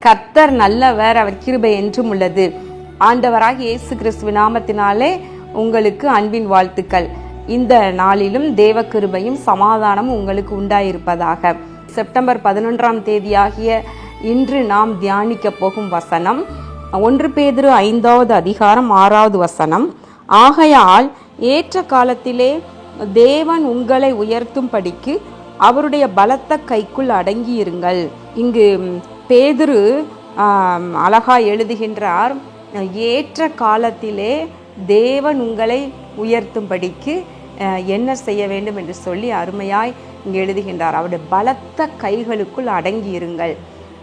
கர்த்தர் நல்லவர், அவர் கிருபை என்றும் உள்ளது. ஆண்டவராகிய இயேசு கிறிஸ்துவின் நாமத்தினாலே உங்களுக்கு அன்பின் வாழ்த்துக்கள். இந்த நாளிலும் தேவ கிருபையும் சமாதானமும் உங்களுக்கு உண்டாயிருப்பதாக. செப்டம்பர் 11ஆம் தேதியாகிய இன்று நாம் தியானிக்க போகும் வசனம் 1 பேதுரு 5வது அதிகாரம் 6வது வசனம். ஆகையால் ஏற்ற காலத்திலே தேவன் உங்களை உயர்த்தும்படிக்கு அவருடைய பலத்த கைக்குள் அடங்கியிருங்கள். இங்கு பேதுரு அழகா எழுதுகின்றார், ஏற்ற காலத்திலே தேவன் உங்களை உயர்த்தும்படிக்கு என்ன செய்ய வேண்டும் என்று சொல்லி அருமையாய் இங்கு எழுதுகின்றார். அவருடைய பலத்த கைகளுக்குள் அடங்கியிருங்கள்.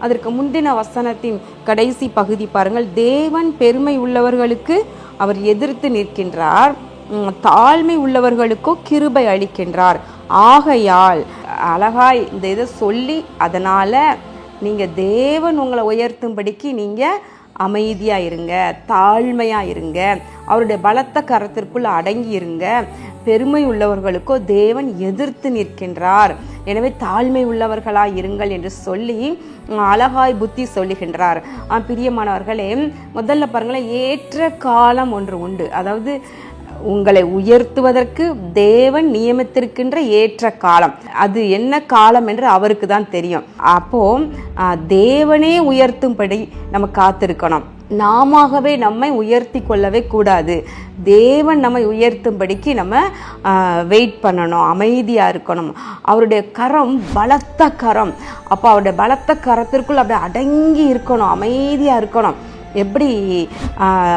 அதற்கு முந்தின வசனத்தின் கடைசி பகுதி பாருங்கள், தேவன் பெருமை உள்ளவர்களுக்கு அவர் எதிர்த்து நிற்கின்றார், தாழ்மை உள்ளவர்களுக்கோ கிருபை அளிக்கின்றார். ஆகையால் அழகாய் இந்த இதை சொல்லி, அதனால நீங்க தேவன் உங்களை உயர்த்தும்படிக்கு நீங்க அமைதியா இருங்க, தாழ்மையா இருங்க, அவருடைய பலத்த கரத்திற்குள் அடங்கி இருங்க. பெருமை உள்ளவர்களுக்கோ தேவன் எதிர்த்து நிற்கின்றார், எனவே தாழ்மை உள்ளவர்களாய் இருங்கள் என்று சொல்லி அழகாய் புத்தி சொல்லுகின்றார். பிரியமானவர்களே, முதல்ல பாருங்களேன், ஏற்ற காலம் ஒன்று உண்டு. அதாவது உங்களை உயர்த்துவதற்கு தேவன் நியமித்திருக்கின்ற ஏற்ற காலம், அது என்ன காலம் என்று அவருக்கு தான் தெரியும். அப்போ தேவனே உயர்த்தும்படி நம்ம காத்திருக்கணும். நாமவே நம்மை உயர்த்தி கொள்ளவே கூடாது. தேவன் நம்மை உயர்த்தும்படிக்கு நம்ம வெயிட் பண்ணணும், அமைதியா இருக்கணும். அவருடைய கரம் பலத்த கரம். அப்போ அவருடைய பலத்த கரத்திற்குள் அப்படியே அடங்கி இருக்கணும், அமைதியா இருக்கணும். எப்படி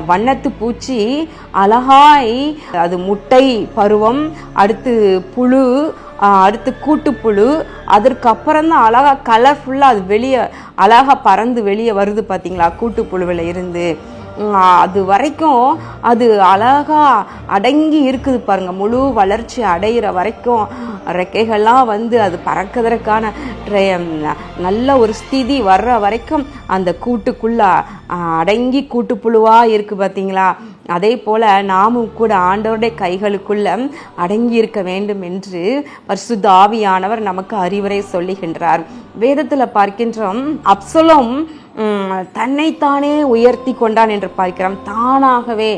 வண்ணத்து பூச்சி அழகாய், அது முட்டை பருவம், அடுத்து புழு, அடுத்து கூட்டுப்புழு, அதற்கு அப்புறம் தான் அழகா கலர்ஃபுல்லா அது வெளியே அழகா பறந்து வெளியே வருது பார்த்தீங்களா, கூட்டுப்புழுவில் இருந்து. அது வரைக்கும் அது அழகா அடங்கி இருக்குது பாருங்க. முழு வளர்ச்சி அடைகிற வரைக்கும் ரெக்கைகள்லாம் வந்து அது பறக்கிறதுக்கான நல்ல ஒரு ஸ்திதி வர்ற வரைக்கும் அந்த கூட்டுக்குள்ள அடங்கி கூட்டுப்புழுவா இருக்கு பார்த்தீங்களா. அதே போல நாமும் கூட ஆண்டவருடைய கைகளுக்குள்ள அடங்கி இருக்க வேண்டும் என்று பரிசுத்த ஆவியானவர் நமக்கு அறிவுரை சொல்லுகின்றார். வேதத்துல பார்க்கின்றோம், அப்சலோம் தன்னைத்தானே உயர்த்தி கொண்டான் என்று பார்க்கிறோம். தானாகவே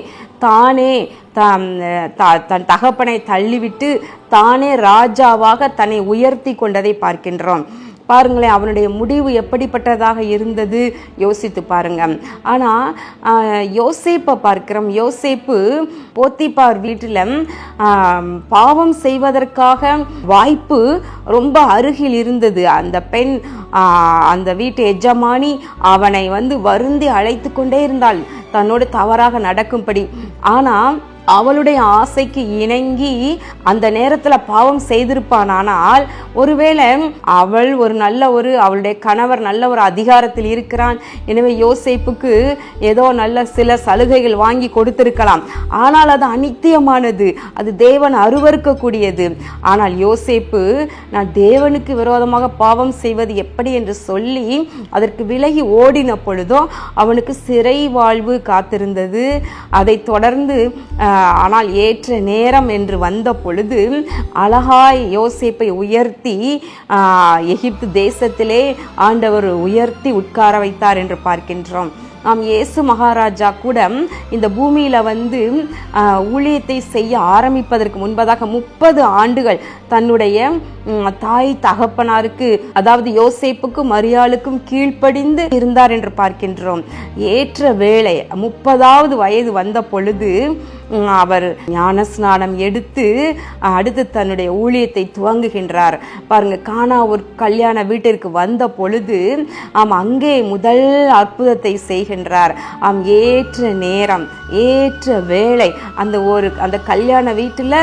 தானே தன் தகப்பனை தள்ளிவிட்டு தானே ராஜாவாக தன்னை உயர்த்தி கொண்டதை பார்க்கின்றோம். பாருங்களேன், அவனுடைய முடிவு எப்படிப்பட்டதாக இருந்தது யோசித்து பாருங்க. ஆனா யோசேப்பை பார்க்கிறோம். யோசேப்பு போத்திபார் வீட்டில் பாவம் செய்வதற்காக வாய்ப்பு ரொம்ப அருகில் இருந்தது. அந்த பெண், அந்த வீட்டு எஜமானி அவனை வருந்தி அழைத்து கொண்டே இருந்தாள் தன்னோடு தவறாக நடக்கும்படி. ஆனா அவளுடைய ஆசைக்கு இணங்கி அந்த நேரத்துல பாவம் செய்திருப்பானால், ஒருவேளை அவள் அவளுடைய கணவர் நல்ல ஒரு அதிகாரத்தில் இருக்கிறான், எனவே யோசேப்புக்கு ஏதோ நல்ல சில சலுகைகள் வாங்கி கொடுத்திருக்கலாம். ஆனால் அது அநித்தியமானது, அது தேவன் அருவருக்கக்கூடியது. ஆனால் யோசேப்பு, நான் தேவனுக்கு விரோதமாக பாவம் செய்வது எப்படி என்று சொல்லி அதற்கு விலகி ஓடின பொழுதோ அவனுக்கு சிறை வாழ்வு காத்திருந்தது. அதை தொடர்ந்து ஆனால் ஏற்ற நேரம் என்று வந்த பொழுது அழகாய் யோசேப்பை உயர்த்தி எகிப்து தேசத்திலே ஆண்டவர் உயர்த்தி உட்கார வைத்தார் என்று பார்க்கின்றோம். நாம் இயேசு மகாராஜா கூட இந்த பூமியில ஊழியத்தை செய்ய ஆரம்பிப்பதற்கு முன்பதாக 30 ஆண்டுகள் தன்னுடைய தாய் தகப்பனாருக்கு, அதாவது யோசேப்புக்கும் மரியாளுக்கும் கீழ்ப்படிந்து இருந்தார் என்று பார்க்கின்றோம். ஏற்ற வேளை 30வது வயது வந்த பொழுது அவர் ஞானஸ்நானம் எடுத்து அடுத்து தன்னுடைய ஊழியத்தை துவங்குகின்றார். பாருங்க, கானா ஒரு கல்யாண வீட்டிற்கு வந்த பொழுது அங்கே முதல் அற்புதத்தை செய்கின்றார். ஏற்ற நேரம், ஏற்ற வேளை. அந்த கல்யாண வீட்டில்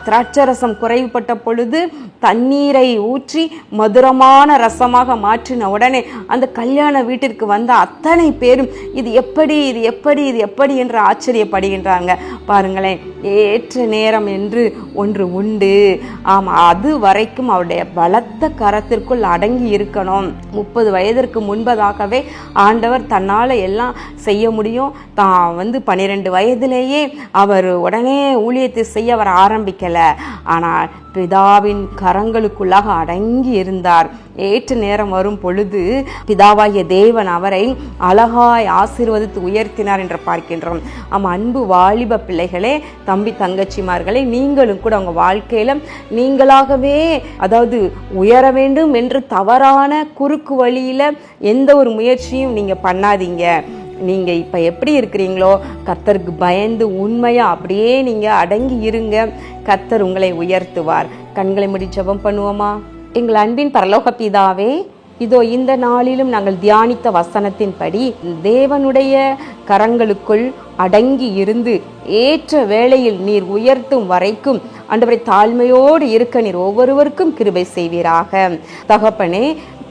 திராட்சரசம் குறைவுபட்ட பொழுது தண்ணீரை ஊற்றி மதுரமான ரசமாக மாற்றின உடனே அந்த கல்யாண வீட்டிற்கு வந்த அத்தனை பேரும் இது எப்படி என்று ஆச்சரியப்படுகின்றாங்க. பாருங்களேன், ஏற்ற நேரம் என்று ஒன்று உண்டு. அது வரைக்கும் அவருடைய பலத்த கரத்திற்குள் அடங்கி இருக்கணும். 30 வயதிற்கு முன்பதாகவே ஆண்டவர் தன்னால எல்லாம் செய்ய முடியும். தான் 12 வயதிலேயே அவர் உடனே ஊழியத்தை செய்ய அவர் ஆரம்பிக்கல. ஆனால் பிதாவின் கரங்களுக்குள்ளாக அடங்கி இருந்தார். ஏற்ற நேரம் வரும் பொழுது பிதாவாகிய தேவன் அவரை அழகாய் ஆசீர்வதித்து உயர்த்தினார் என்று பார்க்கின்றோம். அன்பு வாலிப பிள்ளைகளே, தம்பி தங்கச்சிமார்களே, நீங்களும் கூட உங்க வாழ்க்கையில நீங்களாகவே அதாவது உயர வேண்டும் என்று தவறான குறுக்கு வழியில எந்த ஒரு முயற்சியும் நீங்க பண்ணாதீங்க. நீங்க இப்ப எப்படி இருக்கிறீங்களோ கர்த்தருக்கு பயந்து உண்மையா அப்படியே நீங்க அடங்கி இருங்க. கர்த்தர் உங்களை உயர்த்துவார். கண்களை மூடி ஜெபம் பண்ணுவோமா? எங்கள் அன்பின் பரலோக பிதாவே, இதோ இந்த நாளிலும் நாங்கள் தியானித்த வசனத்தின்படி தேவனுடைய கரங்களுக்குள் அடங்கி இருந்து ஏற்ற வேளையில் நீர் உயர்த்தும் வரைக்கும் ஆண்டவரை தாழ்மையோடு இருக்க நீர் ஒவ்வொருவருக்கும் கிருபை செய்வீராக. தகப்பனே,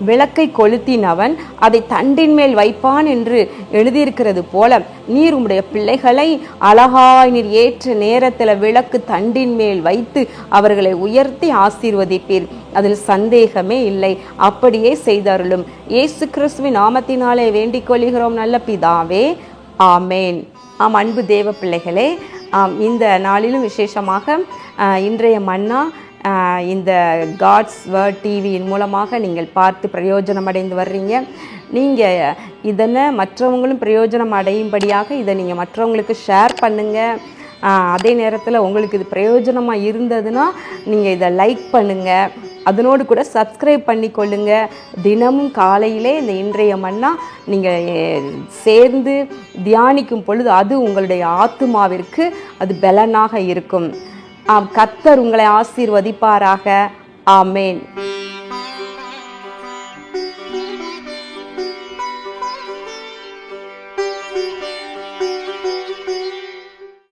விளக்கை கொளுத்தினவன் அதை தண்டின் மேல் வைப்பான் என்று எழுதியிருக்கிறது போல நீர் உம்முடைய பிள்ளைகளை அழகாய் நீர் ஏற்ற நேரத்தில் விளக்கு தண்டின் மேல் வைத்து அவர்களை உயர்த்தி ஆசீர்வதிப்பீர். அதில் சந்தேகமே இல்லை. அப்படியே செய்தருளும். இயேசு கிறிஸ்துவின் நாமத்தினாலே வேண்டிக் கொள்கிறோம் நல்ல பிதாவே, ஆமேன். அன்பு தேவ பிள்ளைகளே, இந்த நாளிலும் விசேஷமாக இன்றைய மன்னா இந்த காட்ஸ் வேர்ட் டிவியின் மூலமாக நீங்கள் பார்த்து பிரயோஜனம் அடைந்து வர்றீங்க. நீங்கள் இதனை மற்றவங்களும் பிரயோஜனம் அடையும்படியாக இதை நீங்கள் மற்றவங்களுக்கு ஷேர் பண்ணுங்கள். அதே நேரத்தில் உங்களுக்கு இது பிரயோஜனமாக இருந்ததுன்னா நீங்கள் இதை லைக் பண்ணுங்கள். அதனோடு கூட சப்ஸ்கிரைப் பண்ணிக்கொள்ளுங்க. தினமும் காலையிலே இந்த இன்றைய மன்னா நீங்கள் சேர்ந்து தியானிக்கும் பொழுது அது உங்களுடைய ஆத்துமாவிற்கு அது பலனாக இருக்கும். கர்த்தர் உங்களை ஆசீர்வதிப்பாராக. ஆமேன்.